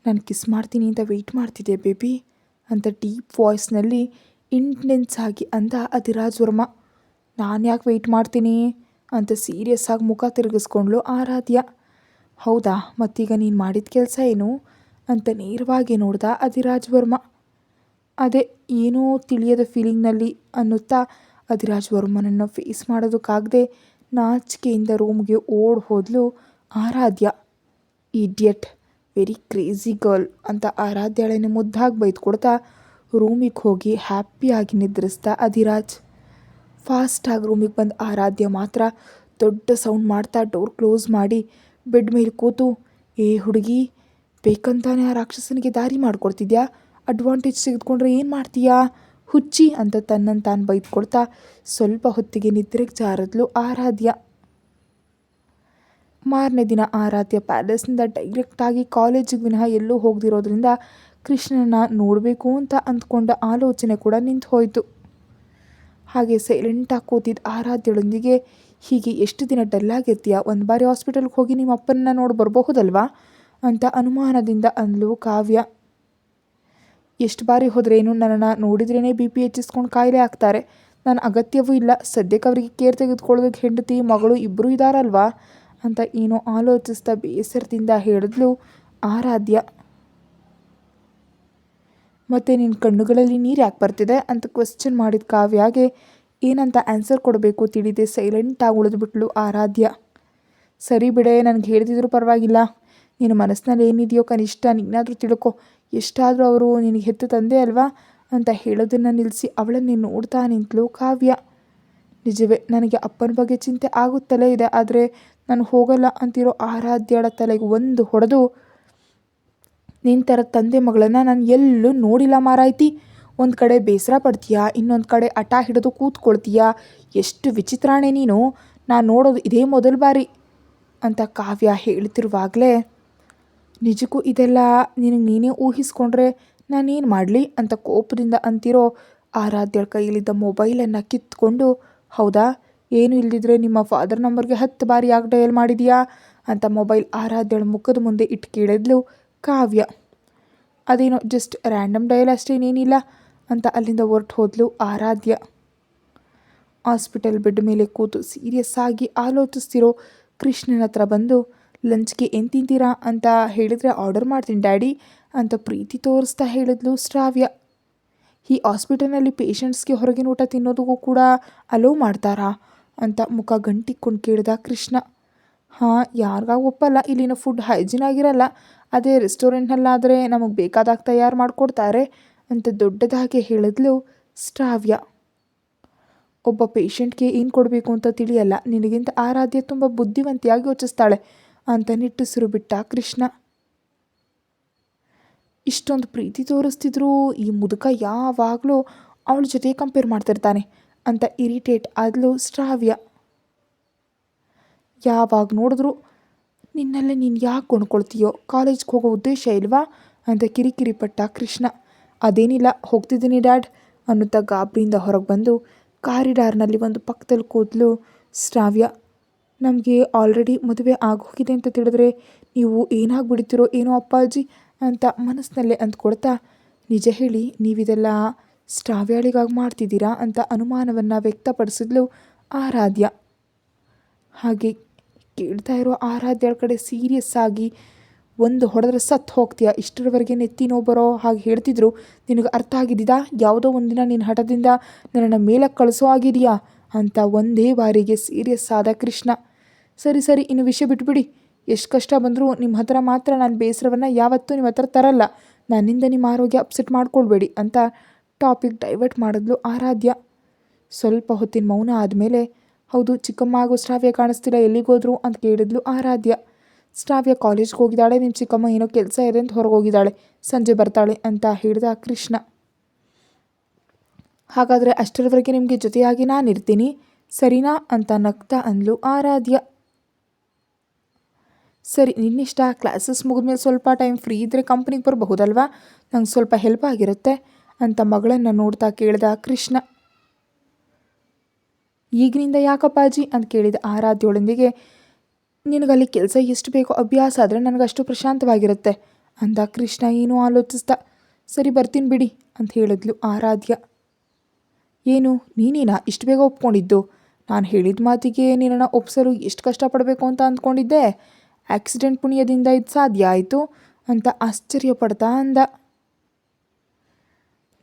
ನಾನು ಕಿಸ್ ಮಾಡ್ತೀನಿ ಅಂತ ವೆಯ್ಟ್ ಮಾಡ್ತಿದ್ದೆ ಬೇಬಿ ಅಂತ ಡೀಪ್ ವಾಯ್ಸ್ನಲ್ಲಿ ಇಂಟೆನ್ಸ್ ಆಗಿ ಅಂದ ಅಧಿರಾಜ್ ವರ್ಮ. ನಾನು ಯಾಕೆ ವೆಯ್ಟ್ ಮಾಡ್ತೀನಿ ಅಂತ ಸೀರಿಯಸ್ ಆಗಿ ಮುಖ ತಿರುಗಿಸ್ಕೊಂಡ್ಲು ಆರಾಧ್ಯ. ಹೌದಾ, ಮತ್ತೀಗ ನೀನು ಮಾಡಿದ ಕೆಲಸ ಏನು ಅಂತ ನೇರವಾಗಿ ನೋಡ್ದ ಅಧಿರಾಜ್ ವರ್ಮ. ಅದೇ ಏನೋ ತಿಳಿಯದ ಫೀಲಿಂಗ್ನಲ್ಲಿ ಅನ್ನುತ್ತಾ ಅಧಿರಾಜ್ ವರ್ಮನನ್ನು ಫೇಸ್ ಮಾಡೋದಕ್ಕಾಗದೆ ನಾಚಿಕೆಯಿಂದ ರೂಮ್ಗೆ ಓಡ್ ಹೋದ್ಲು ಆರಾಧ್ಯ. ಇಡಿಯಟ್, ವೆರಿ ಕ್ರೇಜಿ ಗರ್ಲ್ ಅಂತ ಆರಾಧ್ಯಳನ್ನು ಮುದ್ದಾಗಿ ಬೈದ್ಕೊಡ್ತಾ ರೂಮಿಗೆ ಹೋಗಿ ಹ್ಯಾಪಿಯಾಗಿ ನಿದ್ರಿಸ್ದ ಅಧಿರಾಜ್. ಫಾಸ್ಟಾಗಿ ರೂಮಿಗೆ ಬಂದ ಆರಾಧ್ಯ ಮಾತ್ರ ದೊಡ್ಡ ಸೌಂಡ್ ಮಾಡ್ತಾ ಡೋರ್ ಕ್ಲೋಸ್ ಮಾಡಿ ಬೆಡ್ ಮೇಲೆ ಕೂತು, ಏ ಹುಡುಗಿ, ಬೇಕಂತಾನೆ ಆ ರಾಕ್ಷಸನಿಗೆ ದಾರಿ ಮಾಡಿಕೊಡ್ತಿದ್ಯಾ? ಅಡ್ವಾಂಟೇಜ್ ತೆಗೆದುಕೊಂಡ್ರೆ ಏನು ಮಾಡ್ತೀಯಾ ಹುಚ್ಚಿ ಅಂತ ತನ್ನನ್ನು ತಾನು ಬೈದ್ಕೊಡ್ತಾ ಸ್ವಲ್ಪ ಹೊತ್ತಿಗೆ ನಿದ್ರೆಗೆ ಜಾರದ್ಲು ಆರಾಧ್ಯ. ಮಾರನೇ ದಿನ ಆರಾಧ್ಯ ಪ್ಯಾಲೇಸ್ನಿಂದ ಡೈರೆಕ್ಟಾಗಿ ಕಾಲೇಜಿಗೆ ವಿನಃ ಎಲ್ಲೂ ಹೋಗದಿರೋದ್ರಿಂದ ಕೃಷ್ಣನ ನೋಡಬೇಕು ಅಂತ ಅಂದ್ಕೊಂಡ ಆಲೋಚನೆ ಕೂಡ ನಿಂತು ಹೋಯಿತು. ಹಾಗೆ ಸೈಲೆಂಟಾಗಿ ಕೂತಿದ್ದ ಆರಾಧ್ಯಳೊಂದಿಗೆ, ಹೀಗೆ ಎಷ್ಟು ದಿನ ಡಲ್ಲಾಗಿರ್ತೀಯ, ಒಂದು ಬಾರಿ ಹಾಸ್ಪಿಟಲ್ಗೆ ಹೋಗಿ ನಿಮ್ಮ ಅಪ್ಪನನ್ನ ನೋಡಿ ಬರಬಹುದಲ್ವಾ ಅಂತ ಅನುಮಾನದಿಂದ ಅಂದ್ಲು ಕಾವ್ಯ. ಎಷ್ಟು ಬಾರಿ ಹೋದ್ರೇನು, ನನ್ನನ್ನು ನೋಡಿದ್ರೇ BP ಹೆಚ್ಚಿಸ್ಕೊಂಡು ಕಾಯಿಲೆ ಆಗ್ತಾರೆ, ನನ್ನ ಅಗತ್ಯವೂ ಇಲ್ಲ, ಸದ್ಯಕ್ಕೆ ಅವರಿಗೆ ಕೇರ್ ತೆಗೆದುಕೊಳ್ಳೋದಕ್ಕೆ ಹೆಂಡತಿ ಮಗಳು ಇಬ್ಬರೂ ಇದ್ದಾರಲ್ವಾ ಅಂತ ಏನೋ ಆಲೋಚಿಸ್ತಾ ಬೇಸರದಿಂದ ಹೇಳಿದ್ಲು ಆರಾಧ್ಯ. ಮತ್ತು ನಿನ್ನ ಕಣ್ಣುಗಳಲ್ಲಿ ನೀರು ಯಾಕೆ ಬರ್ತಿದೆ ಅಂತ ಕ್ವೆಶ್ಚನ್ ಮಾಡಿದ ಕಾವ್ಯಾಗೆ ಏನಂತ ಆನ್ಸರ್ ಕೊಡಬೇಕು ತಿಳಿದೆ ಸೈಲೆಂಟಾಗಿ ಉಳಿದ್ಬಿಟ್ಲು ಆರಾಧ್ಯ. ಸರಿ ಬಿಡೆ, ನನಗೆ ಹೇಳ್ತಿದ್ರು ಪರವಾಗಿಲ್ಲ, ನಿನ್ನ ಮನಸ್ಸಿನಲ್ಲಿ ಏನಿದೆಯೋ ಕನಿಷ್ಠ ನೀನಾದರೂ ತಿಳ್ಕೊ, ಎಷ್ಟಾದರೂ ಅವರು ನಿನಗೆ ಹೆತ್ತು ತಂದೆ ಅಲ್ವಾ ಅಂತ ಹೇಳೋದನ್ನು ನಿಲ್ಲಿಸಿ ಅವಳನ್ನೇ ನೋಡ್ತಾ ನಿಂತಳು ಕಾವ್ಯ. ನಿಜವೇ, ನನಗೆ ಅಪ್ಪನ ಬಗ್ಗೆ ಚಿಂತೆ ಆಗುತ್ತಲೇ ಇದೆ, ಆದರೆ ನಾನು ಹೋಗಲ್ಲ ಅಂತಿರೋ ಆರಾಧ್ಯಳ ತಲೆಗೆ ಒಂದು ಹೊಡೆದು, ನಿನ್ನ ಥರ ತಂದೆ ಮಗಳನ್ನು ನಾನು ಎಲ್ಲೂ ನೋಡಿಲ್ಲ ಮಾರಾಯ್ತಿ, ಒಂದು ಕಡೆ ಬೇಸರ ಪಡ್ತೀಯಾ, ಇನ್ನೊಂದು ಕಡೆ ಹಠ ಹಿಡಿದು ಕೂತ್ಕೊಳ್ತೀಯಾ, ಎಷ್ಟು ವಿಚಿತ್ರಾಣೆ ನೀನು, ನಾನು ನೋಡೋದು ಇದೇ ಮೊದಲ ಬಾರಿ ಅಂತ ಕಾವ್ಯ ಹೇಳ್ತಿರುವಾಗಲೇ, ನಿಜಕ್ಕೂ ಇದೆಲ್ಲ ನಿನಗೆ ನೀನೇ ಊಹಿಸ್ಕೊಂಡ್ರೆ ನಾನೇನು ಮಾಡಲಿ ಅಂತ ಕೋಪದಿಂದ ಅಂತಿರೋ ಆರಾಧ್ಯಳ ಕೈಯಲ್ಲಿದ್ದ ಮೊಬೈಲನ್ನು ಕಿತ್ಕೊಂಡು, ಹೌದಾ, ಏನು ಇಲ್ದಿದ್ರೆ ನಿಮ್ಮ ಫಾದರ್ ನಂಬರ್ಗೆ 10 ಬಾರಿ ಯಾಕೆ ಡಯಲ್ ಮಾಡಿದೀಯಾ ಅಂತ ಮೊಬೈಲ್ ಆರಾಧ್ಯಳ ಮುಖದ ಮುಂದೆ ಇಟ್ಟು ಕೇಳಿದ್ಲು ಕಾವ್ಯ. ಅದೇನೋ ಜಸ್ಟ್ ರ್ಯಾಂಡಮ್ ಡಯಲ್ ಅಷ್ಟೇನೇನಿಲ್ಲ ಅಂತ ಅಲ್ಲಿಂದ ಹೊರಟು ಹೋದ್ಲು ಆರಾಧ್ಯ. ಹಾಸ್ಪಿಟಲ್ ಬೆಡ್ ಮೇಲೆ ಕೂತು ಸೀರಿಯಸ್ ಆಗಿ ಆಲೋಚಿಸ್ತಿರೋ ಕೃಷ್ಣನ ಹತ್ರ ಬಂದು, ಲಂಚ್ಗೆ ಏನು ತಿಂತೀರಾ ಅಂತ ಹೇಳಿದರೆ ಆರ್ಡರ್ ಮಾಡ್ತೀನಿ ಡ್ಯಾಡಿ ಅಂತ ಪ್ರೀತಿ ತೋರಿಸ್ತಾ ಹೇಳಿದ್ಲು ಶ್ರಾವ್ಯ. ಈ ಹಾಸ್ಪಿಟಲ್ನಲ್ಲಿ ಪೇಷಂಟ್ಸ್ಗೆ ಹೊರಗಿನ ಊಟ ತಿನ್ನೋದಕ್ಕೂ ಕೂಡ ಅಲೋ ಮಾಡ್ತಾರಾ ಅಂತ ಮುಖ ಗಂಟಿಕ್ಕೊಂಡು ಕೇಳ್ದ ಕೃಷ್ಣ. ಹಾಂ, ಯಾರಿಗಾಗ ಒಪ್ಪಲ್ಲ, ಇಲ್ಲಿನ ಫುಡ್ ಹೈಜಿನ್ ಆಗಿರಲ್ಲ, ಅದೇ ರೆಸ್ಟೋರೆಂಟ್ನಲ್ಲಾದರೆ ನಮಗೆ ಬೇಕಾದಾಗ ತಯಾರು ಮಾಡಿಕೊಡ್ತಾರೆ ಅಂತ ದೊಡ್ಡದಾಗಿ ಹೇಳಿದ್ಲು ಶ್ರಾವ್ಯ. ಒಬ್ಬ ಪೇಷಂಟ್ಗೆ ಏನು ಕೊಡಬೇಕು ಅಂತ ತಿಳಿಯಲ್ಲ, ನಿನಗಿಂತ ಆರಾಧ್ಯ ತುಂಬ ಬುದ್ಧಿವಂತಿಯಾಗಿ ಯೋಚಿಸ್ತಾಳೆ ಅಂತ ನಿಟ್ಟುಸಿರು ಬಿಟ್ಟ ಕೃಷ್ಣ. ಇಷ್ಟೊಂದು ಪ್ರೀತಿ ತೋರಿಸ್ತಿದ್ರು ಈ ಮುದುಕ ಯಾವಾಗಲೂ ಅವಳ ಜೊತೆ ಕಂಪೇರ್ ಮಾಡ್ತಿರ್ತಾನೆ ಅಂತ ಇರಿಟೇಟ್ ಆದ್ಲು ಶ್ರಾವ್ಯ. ಯಾವಾಗ ನೋಡಿದ್ರು ನಿನ್ನಲ್ಲೇ ನೀನು ಯಾಕೆ ಕೊಂಡ್ಕೊಳ್ತೀಯೋ, ಕಾಲೇಜ್ಗೆ ಹೋಗೋ ಉದ್ದೇಶ ಇಲ್ವಾ ಅಂತ ಕಿರಿಕಿರಿ ಪಟ್ಟ ಕೃಷ್ಣ. ಅದೇನಿಲ್ಲ, ಹೋಗ್ತಿದ್ದೀನಿ ಡ್ಯಾಡ್ ಅನ್ನುತ್ತಾ ಗಾಬರಿಯಿಂದ ಹೊರಗೆ ಬಂದು ಕಾರಿಡಾರ್ನಲ್ಲಿ ಒಂದು ಪಕ್ಕದಲ್ಲಿ ಕೂದಲು ಶ್ರಾವ್ಯ. ನಮಗೆ ಆಲ್ರೆಡಿ ಮದುವೆ ಆಗೋಗಿದೆ ಅಂತ ತಿಳಿದ್ರೆ ನೀವು ಏನಾಗ್ಬಿಡ್ತೀರೋ ಏನೋ ಅಪ್ಪಾಜಿ ಅಂತ ಮನಸ್ಸಿನಲ್ಲೇ ಅಂದ್ಕೊಳ್ತಾ, ನಿಜ ಹೇಳಿ ನೀವಿದೆಲ್ಲ ಶ್ರಾವ್ಯಾಳಿಗಾಗಿ ಮಾಡ್ತಿದ್ದೀರಾ ಅಂತ ಅನುಮಾನವನ್ನು ವ್ಯಕ್ತಪಡಿಸಿದ್ಲು ಆರಾಧ್ಯ. ಹಾಗೆ ಕೇಳ್ತಾ ಇರೋ ಆರಾಧ್ಯಳ ಕಡೆ ಸೀರಿಯಸ್ ಆಗಿ, ಒಂದು ಹೊಡೆದ್ರೆ ಸತ್ತು ಹೋಗ್ತೀಯ, ಇಷ್ಟರವರೆಗೆ ನೆತ್ತಿ ನೋವು ಬರೋ ಹಾಗೆ ಹೇಳ್ತಿದ್ರು, ನಿನಗೆ ಅರ್ಥ ಆಗಿದ್ದಿದಾ? ಯಾವುದೋ ಒಂದಿನ ನಿನ್ನ ಹಠದಿಂದ ನನ್ನನ್ನು ಮೇಲಕ್ಕೆ ಕಳಿಸೋ ಆಗಿದೆಯಾ ಅಂತ ಒಂದೇ ಬಾರಿಗೆ ಸೀರಿಯಸ್ ಆದ ಕೃಷ್ಣ. ಸರಿ ಇನ್ನು ವಿಷಯ ಬಿಟ್ಬಿಡಿ. ಎಷ್ಟು ಕಷ್ಟ ಬಂದರೂ ನಿಮ್ಮ ಹತ್ರ ಮಾತ್ರ ನಾನು ಬೇಸರವನ್ನು ಯಾವತ್ತೂ ನಿಮ್ಮ ಹತ್ರ ತರಲ್ಲ. ನನ್ನಿಂದ ನಿಮ್ಮ ಆರೋಗ್ಯ ಅಪ್ಸೆಟ್ ಮಾಡ್ಕೊಳ್ಬೇಡಿ ಅಂತ ಟಾಪಿಕ್ ಡೈವರ್ಟ್ ಮಾಡಿದ್ಲು ಆರಾಧ್ಯ. ಸ್ವಲ್ಪ ಹೊತ್ತಿನ ಮೌನ ಆದಮೇಲೆ, ಹೌದು ಚಿಕ್ಕಮ್ಮ ಹಾಗೂ ಶ್ರಾವ್ಯ ಕಾಣಿಸ್ತಿಲ್ಲ, ಎಲ್ಲಿಗೋದ್ರು ಅಂತ ಕೇಳಿದ್ಲು ಆರಾಧ್ಯ. ಶ್ರಾವ್ಯ ಕಾಲೇಜ್ಗೆ ಹೋಗಿದ್ದಾಳೆ, ನಿಮ್ಮ ಚಿಕ್ಕಮ್ಮ ಏನೋ ಕೆಲಸ ಇದೆ ಅಂತ ಹೊರಗೋಗಿದ್ದಾಳೆ, ಸಂಜೆ ಬರ್ತಾಳೆ ಅಂತ ಹೇಳಿದ ಕೃಷ್ಣ. ಹಾಗಾದರೆ ಅಷ್ಟರವರೆಗೆ ನಿಮಗೆ ಜೊತೆಯಾಗಿ ನಾನಿರ್ತೀನಿ ಸರಿನಾ ಅಂತ ನಗ್ತಾ ಅಂದ್ಲು ಆರಾಧ್ಯ. ಸರಿ ನಿನ್ನಿಷ್ಟ, ಕ್ಲಾಸಸ್ ಮುಗಿದ್ಮೇಲೆ ಸ್ವಲ್ಪ ಟೈಮ್ ಫ್ರೀ ಇದ್ದರೆ ಕಂಪ್ನಿಗೆ ಬರಬಹುದಲ್ವಾ, ನಂಗೆ ಸ್ವಲ್ಪ ಹೆಲ್ಪ್ ಆಗಿರುತ್ತೆ ಅಂತ ಮಗಳನ್ನು ನೋಡ್ತಾ ಕೇಳಿದ ಕೃಷ್ಣ. ಈಗಿನಿಂದ ಯಾಕಪ್ಪಾಜಿ ಅಂತ ಕೇಳಿದ ಆರಾಧ್ಯವಳೊಂದಿಗೆ. ನಿನಗಲ್ಲಿ ಕೆಲಸ ಎಷ್ಟು ಬೇಕೋ ಅಭ್ಯಾಸ ಆದರೆ ನನಗಷ್ಟು ಪ್ರಶಾಂತವಾಗಿರುತ್ತೆ ಅಂದ ಕೃಷ್ಣ ಏನೂ ಆಲೋಚಿಸ್ತಾ. ಸರಿ ಬರ್ತೀನಿ ಬಿಡಿ ಅಂತ ಹೇಳಿದ್ಲು ಆರಾಧ್ಯ. ಏನು ನೀನೇನಾ ಇಷ್ಟು ಬೇಗ ಒಪ್ಕೊಂಡಿದ್ದು? ನಾನು ಹೇಳಿದ ಮಾತಿಗೆ ನಿನ್ನನ್ನು ಒಪ್ಸಲು ಎಷ್ಟು ಕಷ್ಟಪಡಬೇಕು ಅಂತ ಅಂದ್ಕೊಂಡಿದ್ದೆ. ಆಕ್ಸಿಡೆಂಟ್ ಪುಣ್ಯದಿಂದ ಇದು ಸಾಧ್ಯ ಆಯಿತು ಅಂತ ಆಶ್ಚರ್ಯಪಡ್ತಾ ಅಂದ.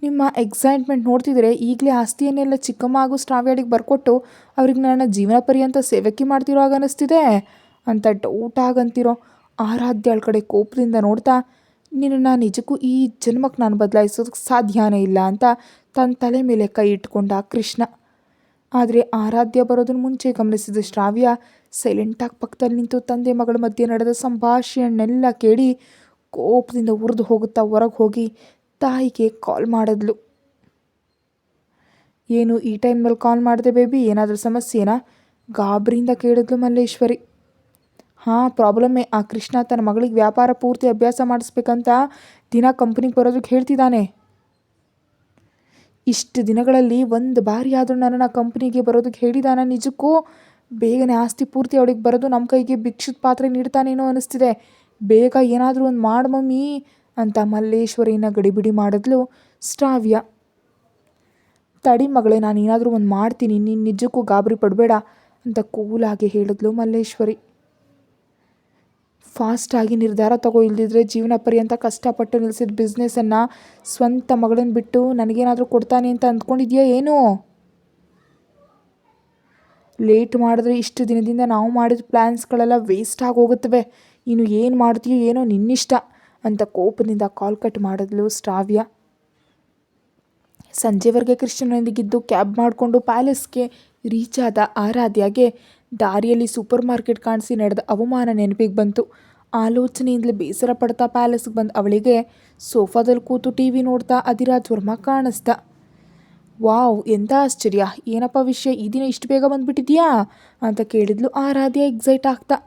ನಿಮ್ಮ ಎಕ್ಸೈಟ್ಮೆಂಟ್ ನೋಡ್ತಿದ್ರೆ ಈಗಲೇ ಆಸ್ತಿಯನ್ನೆಲ್ಲ ಚಿಕ್ಕಮ್ಮ ಹಾಗೂ ಶ್ರಾವ್ಯಾಳಿಗೆ ಬರ್ಕೊಟ್ಟು ಅವ್ರಿಗೆ ನನ್ನ ಜೀವನ ಪರ್ಯಂತ ಸೇವಕಿ ಮಾಡ್ತಿರೋ ಆಗ ಅನ್ನಿಸ್ತಿದೆ ಅಂತ ಡೌಟಾಗಂತಿರೋ ಆರಾಧ್ಯಳ ಕಡೆ ಕೋಪದಿಂದ ನೋಡ್ತಾ, ನಿನ್ನನ್ನು ನಿಜಕ್ಕೂ ಈ ಜನ್ಮಕ್ಕೆ ನಾನು ಬದಲಾಯಿಸೋದಕ್ಕೆ ಸಾಧ್ಯನೇ ಇಲ್ಲ ಅಂತ ತನ್ನ ತಲೆ ಮೇಲೆ ಕೈ ಇಟ್ಕೊಂಡ ಕೃಷ್ಣ. ಆದರೆ ಆರಾಧ್ಯ ಬರೋದನ್ನು ಮುಂಚೆ ಗಮನಿಸಿದ ಶ್ರಾವ್ಯ ಸೈಲೆಂಟಾಗಿ ಪಕ್ಕದಲ್ಲಿ ನಿಂತು ತಂದೆ ಮಗಳ ಮಧ್ಯೆ ನಡೆದ ಸಂಭಾಷಣೆಲ್ಲ ಕೇಳಿ ಕೋಪದಿಂದ ಉರಿದು ಹೋಗುತ್ತಾ ಹೊರಗೆ ಹೋಗಿ ತಾಯಿಗೆ ಕಾಲ್ ಮಾಡಿದ್ಲು. ಏನು ಈ ಟೈಮ್ನಲ್ಲಿ ಕಾಲ್ ಮಾಡಿದೆ ಬೇಬಿ, ಏನಾದರೂ ಸಮಸ್ಯೆನಾ ಗಾಬರಿಯಿಂದ ಕೇಳಿದ್ಲು ಮಲ್ಲೇಶ್ವರಿ. ಹಾಂ ಪ್ರಾಬ್ಲಮ್ಮೇ, ಆ ಕೃಷ್ಣ ತನ್ನ ಮಗಳಿಗೆ ವ್ಯಾಪಾರ ಪೂರ್ತಿ ಅಭ್ಯಾಸ ಮಾಡಿಸ್ಬೇಕಂತ ದಿನ ಕಂಪ್ನಿಗೆ ಬರೋದಕ್ಕೆ ಹೇಳ್ತಿದ್ದಾನೆ. ಇಷ್ಟು ದಿನಗಳಲ್ಲಿ ಒಂದು ಬಾರಿ ಆದರೂ ನನ್ನನ್ನು ಕಂಪ್ನಿಗೆ ಬರೋದಕ್ಕೆ ಹೇಳಿದಾನ. ನಿಜಕ್ಕೂ ಬೇಗನೆ ಆಸ್ತಿ ಪೂರ್ತಿ ಅವಳಿಗೆ ಬರೋದು ನಮ್ಮ ಕೈಗೆ ಭಿಕ್ಷದ ಪಾತ್ರೆ ನೀಡ್ತಾನೇನೋ ಅನ್ನಿಸ್ತಿದೆ. ಬೇಗ ಏನಾದರೂ ಒಂದು ಮಾಡು ಮಮ್ಮಿ ಅಂತ ಮಲ್ಲೇಶ್ವರಿನ ಗಡಿಬಿಡಿ ಮಾಡಿದ್ಲು ಶ್ರಾವ್ಯ. ತಡಿ ಮಗಳೇ, ನಾನು ಏನಾದರೂ ಒಂದು ಮಾಡ್ತೀನಿ, ನೀನು ನಿಜಕ್ಕೂ ಗಾಬರಿ ಪಡಬೇಡ ಅಂತ ಕೂಲಾಗಿ ಹೇಳಿದ್ಲು ಮಲ್ಲೇಶ್ವರಿ. ಫಾಸ್ಟಾಗಿ ನಿರ್ಧಾರ ತಗೋ, ಇಲ್ದಿದ್ರೆ ಜೀವನ ಪರ್ಯಂತ ಕಷ್ಟಪಟ್ಟು ನಿಲ್ಲಿಸಿದ ಬಿಸ್ನೆಸ್ಸನ್ನು ಸ್ವಂತ ಮಗಳನ್ನ ಬಿಟ್ಟು ನನಗೇನಾದರೂ ಕೊಡ್ತಾನೆ ಅಂತ ಅಂದ್ಕೊಂಡಿದ್ಯಾ ಏನು? ಲೇಟ್ ಮಾಡಿದ್ರೆ ಇಷ್ಟು ದಿನದಿಂದ ನಾವು ಮಾಡಿದ ಪ್ಲ್ಯಾನ್ಸ್ಗಳೆಲ್ಲ ವೇಸ್ಟ್ ಆಗಿ ಹೋಗುತ್ತವೆ. ಇನ್ನು ಏನು ಮಾಡ್ತೀಯೋ ಏನೋ ನಿನ್ನಿಷ್ಟ ಅಂತ ಕೋಪದಿಂದ ಕಾಲ್ ಕಟ್ ಮಾಡಿದ್ಲು ಶ್ರಾವ್ಯ. ಸಂಜೆವರೆಗೆ ಕೃಷ್ಣನೊಂದಿಗಿದ್ದು ಕ್ಯಾಬ್ ಮಾಡಿಕೊಂಡು ಪ್ಯಾಲೇಸ್ಗೆ ರೀಚ್ ಆದ ಆರಾಧ್ಯಗೆ ದಾರಿಯಲ್ಲಿ ಸೂಪರ್ ಮಾರ್ಕೆಟ್ ಕಾಣಿಸಿ ನಡೆದ ಅವಮಾನ ನೆನಪಿಗೆ ಬಂತು. ಆಲೋಚನೆಯಿಂದಲೇ ಬೇಸರ ಪಡ್ತಾ ಪ್ಯಾಲೇಸ್ಗೆ ಬಂದ ಅವಳಿಗೆ ಸೋಫಾದಲ್ಲಿ ಕೂತು ಟಿ ವಿ ನೋಡ್ತಾ ಅಧಿರಾಜ್ ವರ್ಮ ಕಾಣಿಸ್ದ. ವಾವ್ ಎಂಥ ಆಶ್ಚರ್ಯ, ಏನಪ್ಪ ವಿಷಯ, ಈ ದಿನ ಇಷ್ಟು ಬೇಗ ಬಂದುಬಿಟ್ಟಿದ್ಯಾ ಅಂತ ಕೇಳಿದ್ಲು ಆರಾಧ್ಯ ಎಕ್ಸೈಟ್ ಆಗ್ತಾ.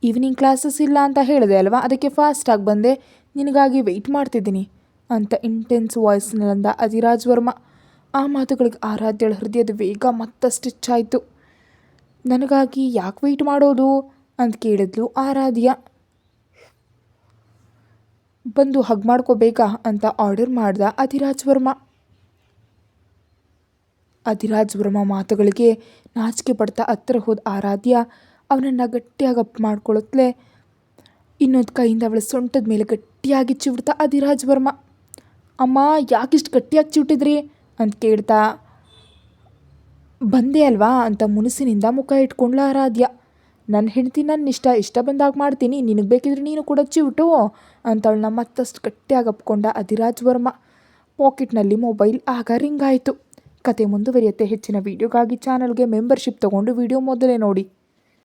ಈವ್ನಿಂಗ್ ಕ್ಲಾಸಸ್ ಇಲ್ಲ ಅಂತ ಹೇಳಿದೆ ಅಲ್ವಾ, ಅದಕ್ಕೆ ಫಾಸ್ಟಾಗಿ ಬಂದೆ, ನಿನಗಾಗಿ ವೆಯ್ಟ್ ಮಾಡ್ತಿದ್ದೀನಿ ಅಂತ ಇಂಟೆನ್ಸ್ ವಾಯ್ಸ್ನಲ್ಲಿಂದ ಅಧಿರಾಜ್ ವರ್ಮ. ಆ ಮಾತುಗಳಿಗೆ ಆರಾಧ್ಯಳ ಹೃದಯದ ವೇಗ ಮತ್ತಷ್ಟು ಹೆಚ್ಚಾಯಿತು. ನನಗಾಗಿ ಯಾಕೆ ವೆಯ್ಟ್ ಮಾಡೋದು ಅಂತ ಕೇಳಿದ್ಲು ಆರಾಧ್ಯ. ಬಂದು ಹಗ್ ಮಾಡ್ಕೋಬೇಕಾ ಅಂತ ಆರ್ಡರ್ ಮಾಡ್ದ ಅಧಿರಾಜ್ ವರ್ಮ. ಅಧಿರಾಜ್ ವರ್ಮ ಮಾತುಗಳಿಗೆ ನಾಚಿಕೆ ಪಡ್ತಾ ಹತ್ತಿರ ಹೋದ ಆರಾಧ್ಯ ಅವನನ್ನು ಗಟ್ಟಿಯಾಗಿ ಅಪ್ ಮಾಡ್ಕೊಳ್ಳುತ್ತಲೇ ಇನ್ನೊಂದು ಕೈಯಿಂದ ಅವಳ ಸೊಂಟದ ಮೇಲೆ ಗಟ್ಟಿಯಾಗಿ ಚಿವುಡ್ತಾ ಅಧಿರಾಜ್ ವರ್ಮ. ಅಮ್ಮ ಯಾಕಿಷ್ಟು ಗಟ್ಟಿಯಾಗಿ ಚಿವುಟಿದ್ರಿ ಅಂತ ಕೇಳ್ತಾ, ಬಂದೆ ಅಲ್ವಾ ಅಂತ ಮುನಿಸಿನಿಂದ ಮುಖ ಇಟ್ಕೊಂಡ್ಲ ಆರಾಧ್ಯ. ನನ್ನ ಹೆಂಡತಿ ನನ್ನ ಇಷ್ಟ ಬಂದಾಗ ಮಾಡ್ತೀನಿ, ನಿನಗೆ ಬೇಕಿದ್ರೆ ನೀನು ಕೂಡ ಚಿವುಟು ಅಂತ ಅವಳನ್ನ ಮತ್ತಷ್ಟು ಗಟ್ಟಿಯಾಗಿ ಅಪ್ಕೊಂಡ ಅಧಿರಾಜ್ ವರ್ಮ. ಪಾಕೆಟ್ನಲ್ಲಿ ಮೊಬೈಲ್ ಆಗ ರಿಂಗ್ ಆಯಿತು. ಕತೆ ಮುಂದುವರಿಯುತ್ತೆ. ಹೆಚ್ಚಿನ ವೀಡಿಯೋಗಾಗಿ ಚಾನಲ್ಗೆ ಮೆಂಬರ್ಶಿಪ್ ತೊಗೊಂಡು ವಿಡಿಯೋ ಮೊದಲೇ ನೋಡಿ.